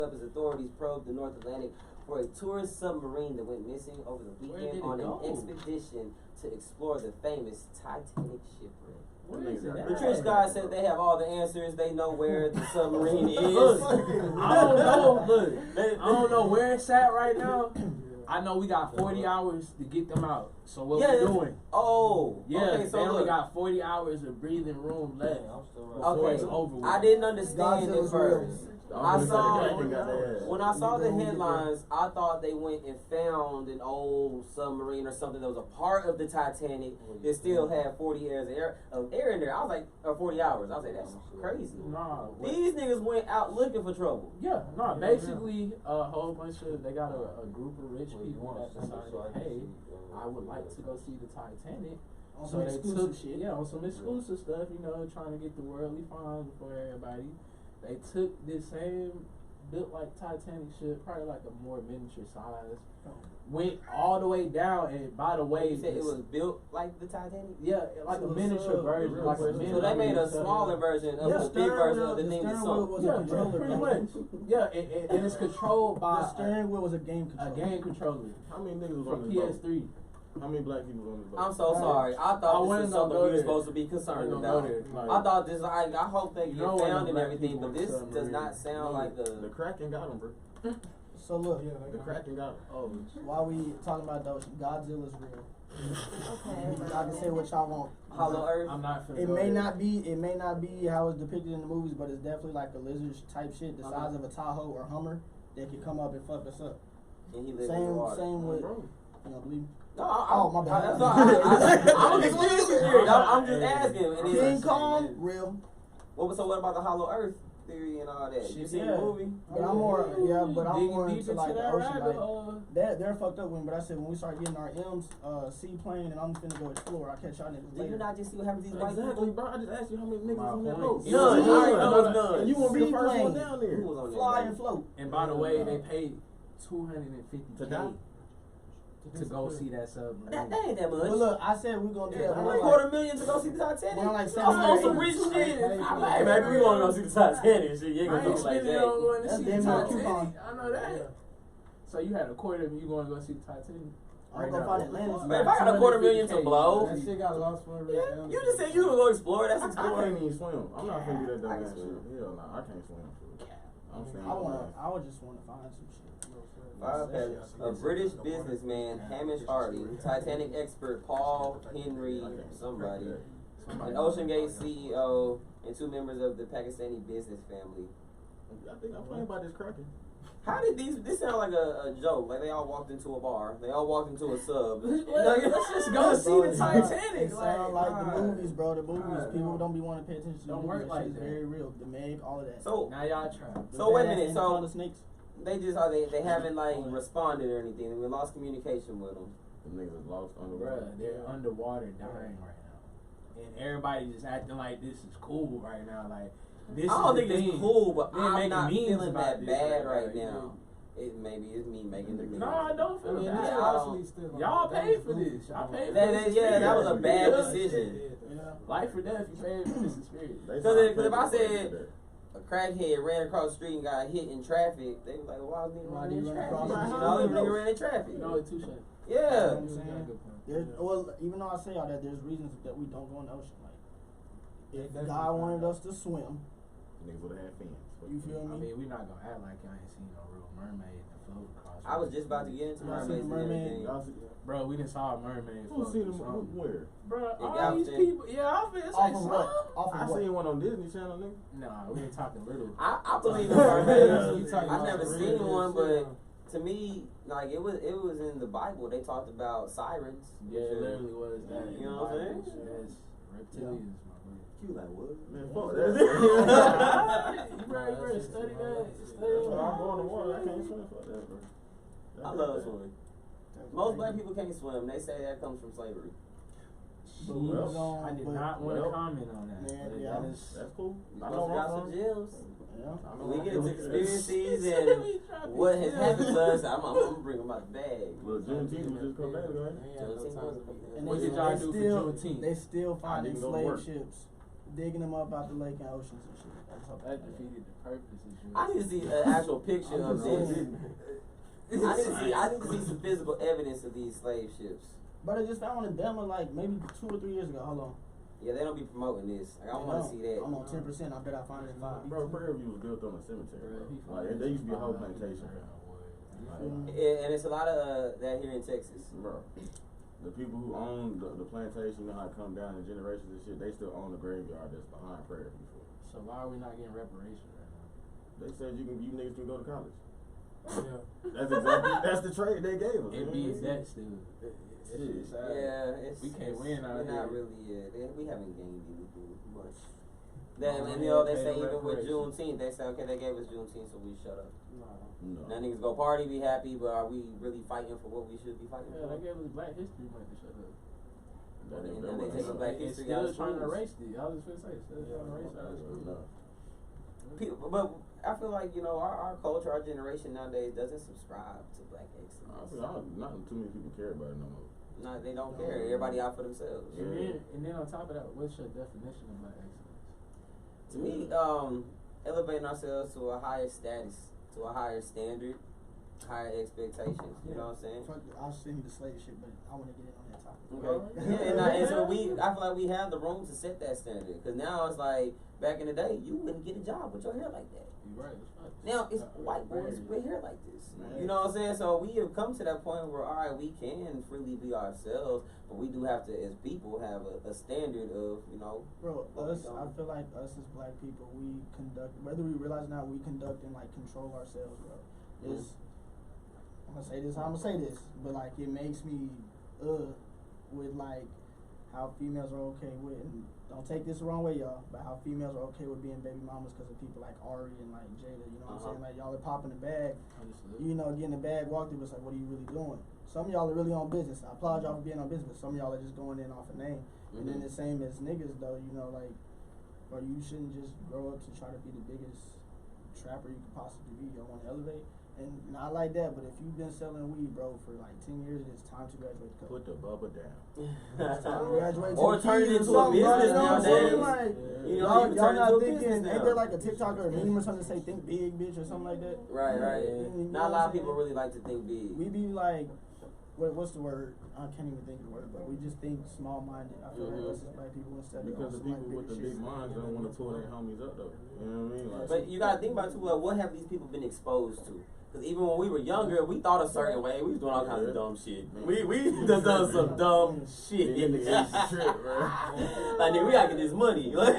Up as authorities probe the North Atlantic for a tourist submarine that went missing over the weekend on an expedition to explore the famous Titanic shipwreck. The Trench guys said they have all the answers. They know where the submarine is. I don't know. Look, I don't know where it's at right now. I know we got 40 hours to get them out. So what we doing? Oh, yeah. Okay, so they only got 40 hours of breathing room left. Okay, it's over with. I didn't understand it first. I saw when I saw the headlines, I thought they went and found an old submarine or something that was a part of the Titanic that still had 40 hours of air in there. I was like, or 40 hours. I was like, that's crazy. Nah, these niggas went out looking for trouble. Yeah, no, basically a whole bunch of, they got a group of rich people that decided, hey, I would like to go see the Titanic. So they took, on some exclusive stuff, you know, trying to get the worldly fines before everybody. They took this same built like Titanic ship, probably like a more miniature size, went all the way down, and by the way, you said it was built like the Titanic? Yeah, like a miniature version. Like a so they made a smaller version of the big version of the thing that sunk. Yeah, pretty much. Yeah, and it's controlled by the steering wheel was a game controller. A game controller. How many niggas from on this PS3? How many black people on this boat? I'm so sorry. I thought this was something we were supposed to be concerned about. I thought this. I hope they get found and everything, but this does not sound like a. The Kraken got them, bro. So look, the Kraken got them. Oh, while we talking about those, Godzilla's real. Okay. I can say what y'all want. Hollow Earth. I'm not. It may not be how it's depicted in the movies, but it's definitely like a lizard type shit, the size of a Tahoe or Hummer that could come up and fuck us up. And he lives in the water. Same with. You don't believe me? No, my bad. I'm just asking. King Kong, real. So what about the Hollow Earth theory and all that? You seen the movie? But I'm more into like the ocean. Like, they're fucked up with me, but I said when we start getting our M's seaplane and I'm finna go explore, I'll catch y'all niggas later. Did you not just see what happens to these white people? Bro. I just asked you how many niggas on that boat. None. And you won't be the first one down there. Who was on Fly and float. And by the way, they paid $250K to go see that submarine. That ain't that much. But look, I said we're gonna do that. $250,000 to go see the Titanic. We're like on some rich shit. I'm like, maybe we want to go see the Titanic. Shit, you ain't gonna do like that. Going to see the Titanic. I know that. So you had $250,000, you going to go see the Titanic? I'm gonna find Atlantis. Man, if I got $250,000 to blow, that shit got lost for a reason. You just said you gonna go explore. That's exploring. I can't even swim. I'm not gonna do that dumb ass shit. Hell no, I can't swim. I would just want to find some shit. A British businessman, Hamish Hardy, Titanic expert Paul Henry, somebody, an Ocean Gate CEO, and 2 members of the Pakistani business family. I think I'm playing about this Kraken. How did this sound like a joke? Like they all walked into a bar. They all walked into a sub. Let's just go see the Titanic. It sound like the movies, bro. The movies. People don't be wanting to pay attention to the movies. Don't work like that. Very real. The Meg, all of that. So now y'all try. So wait a minute. So the snakes. They just they haven't like responded or anything. We lost communication with them. The niggas lost underwater. Bruh, they're underwater dying right now, and everybody just acting like this is cool right now. Like this. I don't think it's cool, but I'm not feeling that bad right now. Maybe it's me making the. No, I don't feel bad. Y'all paid for this. Y'all paid for this. Yeah, that was a bad decision. Life or death, you paid for this experience. Because if I said a crackhead ran across the street and got hit in traffic, they was like, why was nigga running in traffic? Nigga ran in traffic. No, it's too short. Yeah. You know what I'm saying? Well, even though I say all that, there's reasons that we don't go in the ocean. Like, if God wanted us to swim, niggas would have had fins. You feel me? I mean, we're not gonna act like y'all ain't seen no real mermaid that float across. I was just about to get into mermaids. Bro, we done saw a mermaid. Who seen them? Where? Bro, all these people. Yeah, it's like I seen one on Disney Channel, nigga. Nah, we ain't talking little. I believe in mermaids. I've never seen one, but to me, like it was in the Bible. They talked about sirens. Yeah, it literally was that. You know what I'm saying? Yes, reptilians. You like what? Man, fuck that. You better study that. I'm going to water. I can't swim. Fuck that, bro. I love swimming. Most black people can't swim. They say that comes from slavery. I did not want to comment on that. Man, that's cool. I know got some gems. Yeah. We get into experiences and what has happened to us. I'm gonna bring them out the bag. Look, Juneteenth was just come back, right? What did y'all do for Juneteenth? They still finding slave ships digging them up out the lake and oceans and shit. That defeated the purpose. I need to see an actual picture of this. I need to see some physical evidence of these slave ships. But I just found one of them like maybe 2 or 3 years ago. Hold on. Yeah, they don't be promoting this. Like, I want to see that. I'm on 10%. I bet I find it in 5. Bro, Prairie View was built on a cemetery. Like, there used to be a whole plantation. And it's a lot of that here in Texas. Bro, the people who own the plantation, you know how it come down in generations and shit, they still own the graveyard that's behind Prairie View. So why are we not getting reparations right now? They said you niggas can go to college. Yeah. That's the trade they gave us. It beats that still. Yeah, we can't win out here. Not really. Yeah, we haven't gained anything much. And you know they say even with Juneteenth, they say okay, they gave us Juneteenth, so we shut up. No. Now niggas go party, be happy, but are we really fighting for what we should be fighting for? Yeah, they gave us Black History Month to shut up. And then they take Black History out of trying to schools. erase it. I was just gonna say, still trying to erase out of school. But I feel like, you know, our culture, our generation nowadays doesn't subscribe to Black excellence. I feel like not too many people care about it no more. No, they don't care. Everybody out for themselves. And then on top of that, what's your definition of Black excellence? To me, elevating ourselves to a higher status, to a higher standard, higher expectations. You know what I'm saying? I'll send you the slave shit, but I want to get in on that topic. Okay. And so I feel like we have the room to set that standard. Because now it's like, back in the day, you wouldn't get a job with your hair like that. You're right. Now it's white boys with hair like this. You know what I'm saying? So we have come to that point where, all right, we can freely be ourselves, but we do have to, as people, have a standard of, you know. Bro, I feel like us as Black people, we conduct, whether we realize or not, we conduct and like control ourselves, bro. It's, I'm gonna say this, but like it makes me with like how females are okay with, and don't take this the wrong way, y'all, but how females are okay with being baby mamas because of people like Ari and like Jada, you know what I'm saying? Like y'all are popping the bag, you know, getting the bag walked through, but it's like, what are you really doing? Some of y'all are really on business. I applaud y'all for being on business, but some of y'all are just going in off a name. And then the same as niggas though, you know, like, or you shouldn't just grow up to try to be the biggest trapper you could possibly be. You want to elevate. And not like that, but if you've been selling weed, bro, for like 10 years, it's time to graduate the Put the bubble down. It's time to graduate or turn it into a business nowadays. Like, you know, y'all not thinking, ain't there like a TikTok or a meme or something to say think big, bitch, or something like that? Right. Not a lot of people really like to think big. We be like, what's the word? I can't even think of the word, but we just think small-minded. I feel like us as Black people instead of because the people with the big minds don't want to pull their homies up though. You know what I mean? Like, but you gotta think about too. What have these people been exposed to? Because even when we were younger, we thought a certain way. We was doing all kinds of dumb shit. We just done some dumb shit. Like, nigga, we gotta get this money. Fuck,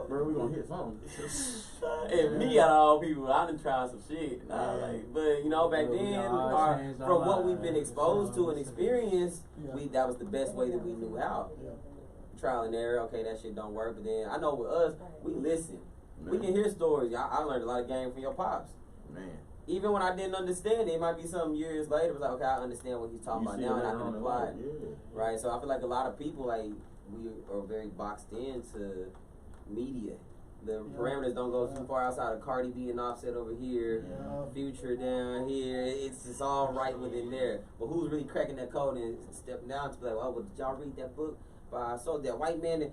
bro, we gonna hit something. And me out of all people, I done tried some shit. But you know, back then, from what we've been exposed to and experienced, that was the best way that we knew how. Trial and error. Okay, that shit don't work. But then I know with us, we listen. We can hear stories. I learned a lot of game from your pops. Man. Even when I didn't understand it, it might be some years later. It was like, okay, I understand what he's talking about now, and I can apply it. Right? So I feel like a lot of people, like, we are very boxed into media. The parameters don't go too far outside of Cardi B and Offset over here, Future down here. It's just all right within there. But who's really cracking that code and stepping down to be like, oh, well, did y'all read that book? So that white man,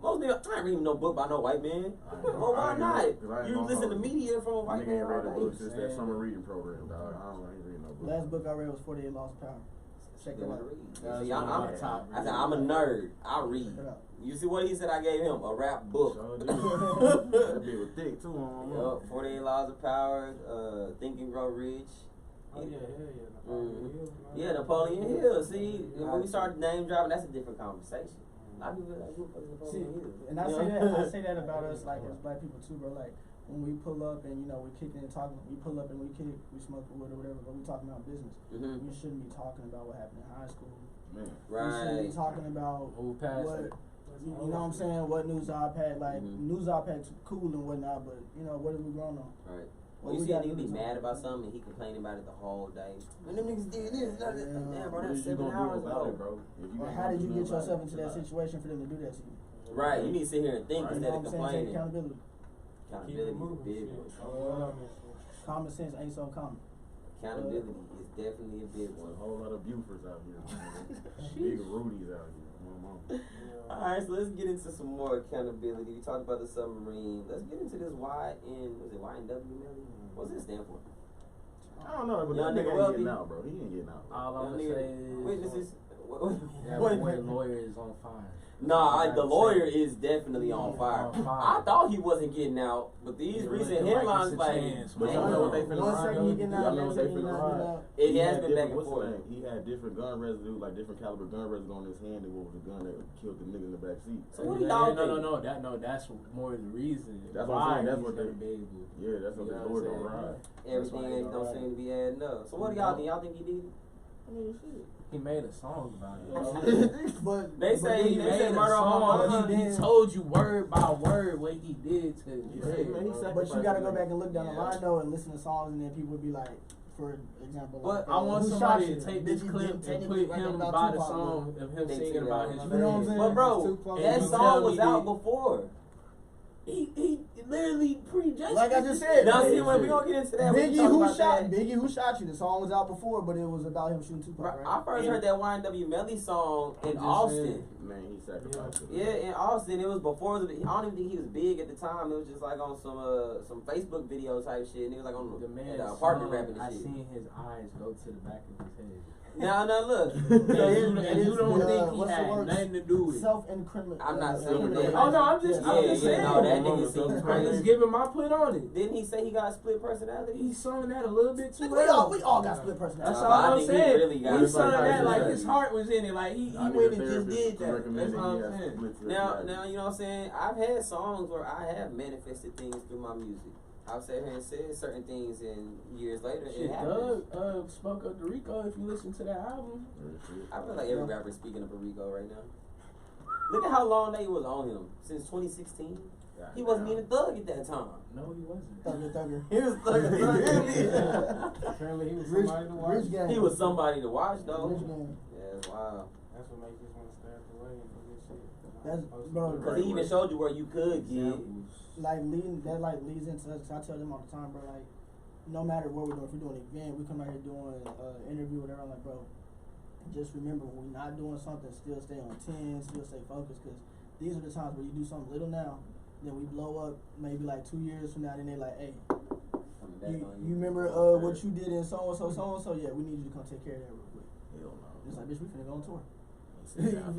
most niggas, I ain't reading no book by no white man. Well, why not? You listen to media from a white man. I read the books. It's that summer reading program, dog. I ain't reading no book. Last book I read was 48 Laws of Power. Check it out. See, I'm a nerd. I read. You see what he said I gave him? A rap book. That be with thick too. 48 Laws of Power, Think and Grow Rich. Yeah, Napoleon Hill. See, when we start name dropping, that's a different conversation. A lot of people like, who the fuck is Napoleon Hill? And I say that about us, like as Black people too, bro. Like when we pull up and you know we kicking and talking, we pull up and we kick, we smoke wood or whatever, but we talking about business. We shouldn't be talking about what happened in high school. Right. We shouldn't be talking about what. You know what I'm saying? What news iPad, like news iPad's cool and whatnot, but you know what have we grown on? Right. Well, you see a nigga be mad about something and he complaining about it the whole day. When them niggas did this, damn, bro, that's 7 hours ago. Bro. Well, how did you get yourself into that situation for them to do that to you? Right, you need to sit here and think instead of complaining. Accountability. Accountability is big. Common sense ain't so common. Accountability is definitely a big There's one. a whole lot of Bufords out here, man. Big Rudies out here. Alright, so let's get into some more accountability. We talked about the submarine. Let's get into this YNW Melly? What's it stand for? I don't know, but Young that nigga nigga ain't wealthy. getting out, bro. He ain't getting out. All I'm gonna say is Witnesses. that boy lawyer is on fire. Nah, the lawyer is definitely on fire. On fire. I thought he wasn't getting out, but these recent headlines like, But y'all know what they finna One run, second he though? getting Y'all out, know what next they second he finna not getting run. out. it He has had been back different- and what's the forth. name? He had different gun residue, like different caliber gun residue on his hand than what was the gun that killed the nigga in the back seat. So what do y'all think? That's more the reason. That's what I'm saying, that's he's what gonna they- be able. Yeah, that's what You the know Lord what I'm don't saying? ride. Everything That's why he don't don't seem to be adding up. So what do y'all think? Y'all think he did it? I mean, shit. He made a song about it. But They say He they made said a murder on song. my He mama. told you word by word what he did to you. Yeah, man, he sacrificed But you gotta go it. back and look down the Yeah. line though and listen to songs, and then people would be like, for example, But I want who somebody shot to you? take Did this you clip and technically put rap him about by the Tupac, song of him They singing took about it his out. You know what I'm friends. saying? But bro, It's too close. that You song tell was me out that- before. He literally prejudged. Like I just said, Now man, see when we gonna get into that. we Biggie talk who about shot that. Biggie who shot you. The song was out before, but it was about him shooting Tupac, right? I first heard that YNW Melly song in just Austin. Man, he sacrificed it. Yeah, in Austin, it was before. I don't even think he was big at the time. It was just like on some Facebook video type shit. And he was like on The the man's apartment song, rapping I and shit. seen his eyes go to the back of his head. Now look. And it you is don't the, think he what's the had word? nothing to do with it. Self-incriminate. I'm not saying incriminate. that. Oh no, I'm just Yeah, saying. no, that nigga seems I'm crazy. just giving my put on it. Didn't he say he got a split personality? He sung that a little bit too We well. all got split personality. That's Nah, all I I'm think he saying. really got He a sung split that like his personality. heart was in it. Like he I need went a and just therapist did to that. recommend That's that all he I'm has saying. split Now, personality. you know what I'm saying? I've had songs where I have manifested things through my music. I've sat here and said certain things, and years later, Shit, it happens. Doug spoke up to Rico. If you listen to that album, I feel like every rapper is speaking of Rico right now. Look at how long they was on him. Since 2016. He wasn't even Thug at that time. no, he wasn't. Thugger. He was Thug. Apparently, he was Rich, somebody to watch. rich gang. He was somebody to watch, though. Rich gang. Yeah, wow. That's what makes us want to stay out the way and do this shit. That's, bro, Because he even showed you where you could get. like leads into us. 'Cause I tell them all the time, bro. Like, no matter what we're doing, if we're doing an event, we come out here doing interview, whatever. I'm like, bro, just remember when we're not doing something, still stay on 10, still stay focused. Because these are the times where you do something little now, then we blow up. Maybe like 2 years from now, then they like, hey, Coming back on you remember what you did in so and so? Yeah, we need you to come take care of that real quick. Hell no. It's like, bitch, we finna go on tour. Shit, hell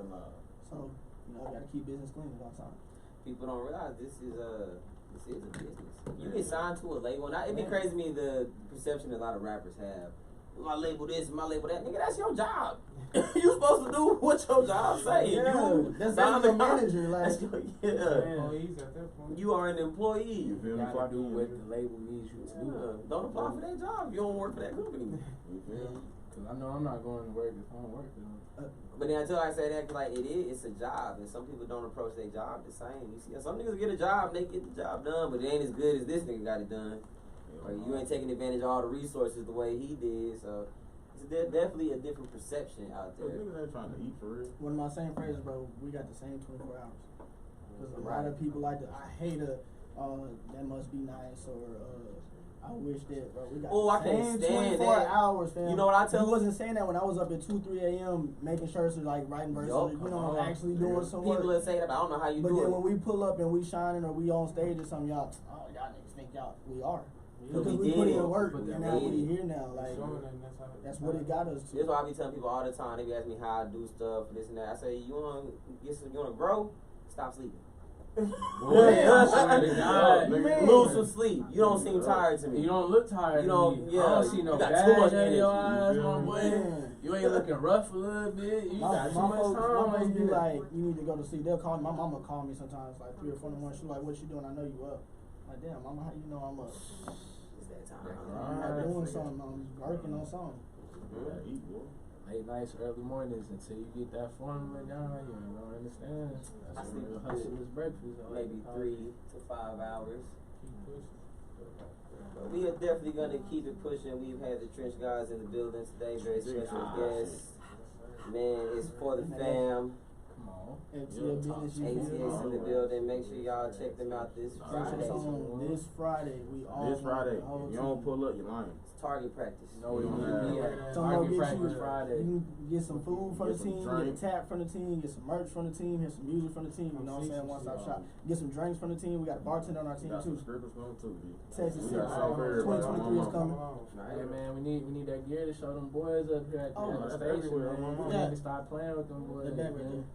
no. So, you know, gotta keep business clean at all times. People don't realize this is a business. You get signed to a label, and it'd be crazy to me the perception that a lot of rappers have. My label this, my label that. Nigga, that's your job. You supposed to do what your job say. Yeah, You that's sign the the manager. Like, That's your, yeah. Employees at that point. You are an employee. You feel You me? gotta do what the label needs you to do. Yeah. Don't apply for that job if you don't work for that company. You feel me? Cause I know I'm not going to work if I don't work for them. But then until I say that, 'cause like it's a job, and some people don't approach their job the same. You see, some niggas get a job, and they get the job done, but it ain't as good as this nigga got it done. Or you ain't taking advantage of all the resources the way he did. So it's definitely a different perception out Cause there. niggas ain't trying to eat for real. one of my same phrases, bro. We got the same 24 hours. Because a lot of people like to. I hate that must be nice, or I wish that, bro. We got Oh, I the can't same stand 24 that. hours, fam. You know what I tell You wasn't saying that when I was up at 2, 3 a.m. making shirts or like writing verses, Yup. you know, actually doing some work. People that say that, but I don't know how you But do then it. when we pull up and we shining or we on stage or something, y'all niggas think we are. Because Because we we put did in it. work, But and we now did we it. here now. Like, Showing that, that's how that's what it got us to. That's why I be telling people all the time. They be asking me how I do stuff, this and that. I say, you want to grow? Stop sleeping. Boy, I swear to God, man. Lose some sleep. You don't seem tired to me. You don't look tired. You don't- to me. yeah, I don't see no you got bad too much in your energy, eyes, you my feel boy. Man. You ain't looking rough a little bit. You My got too much folks, time. my folks on be you. like, you need to go to sleep. They'll call me. My mama call me sometimes, like 3 or 4 in the morning. She's like, what you doing? I know you up. I'm like, damn, mama, how you know I'm up? It's that time. I'm not doing something. I'm working on something. You gotta eat, boy. Late nights, early mornings, until you get that formula down, you ain't gonna understand. I That's sleep real good. hustler's breakfast. Maybe 3 to 5 hours. Keep pushing. But we are definitely going to keep it pushing. We've had the Trench guys in the building today. Very special guests. Man, it's for the fam. Come on. FTL Business ATS in the building. Make sure y'all check them out this Friday. This Friday, we all. This Friday, if you don't pull up, you're lying. Target practice. No, we don't Target practice Friday. You can get some food from the Get some team, get a drinks. tap from the team, get some merch from the team, get some music from the team. You know what I'm saying? One stop shop. Get some drinks from the team. We got a bartender on our We team got some too. strippers coming too, B. Texas We got City. something for everybody. 2023 is coming. Hey man, we need that gear to show them boys up here at Oh, the that's station, everywhere. man. We Yeah. need to start playing with them boys. The back right man.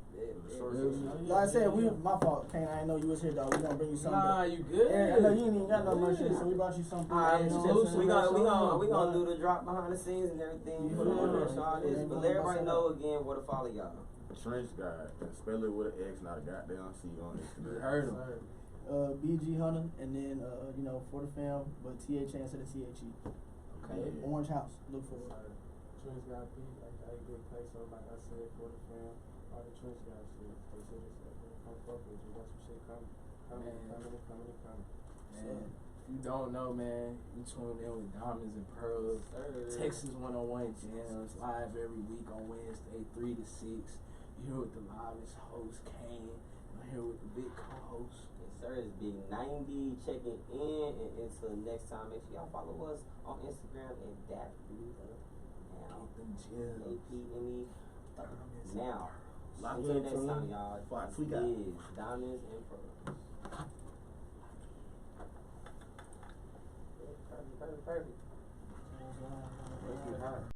Like I said, my fault. Kane, I didn't know you was here, dog. We gonna bring you something. Nah, you good? I know you ain't even got no merch yet, so we brought you something. Alright, you know what I'm saying? we gonna do the drop behind the scenes and everything for the merch and all this. But let everybody know again where to follow y'all. Trench guy, spell it with an X, not a goddamn C on Instagram. Heard him. BG Hunter, and then for the fam, but THA instead of THE. Okay. Orange House. Look for it. Trench got beat, like a good place. So like I said, for the fam, all the Trench guys shit. They said it's come fuck with you. Got some shit coming. Man. So, If you don't know, man, you tune in with Diamonds and Pearls. Texas 101 Jams live every week on Wednesday, 3 to 6. You here with the livest host, Kane. I'm here with the big co-host. Yes, sir. It's Big 90 checking in, and until next time, make sure y'all follow us on Instagram and that now. APME now. Until next time, y'all. This is Diamonds and Pearls. Perfect.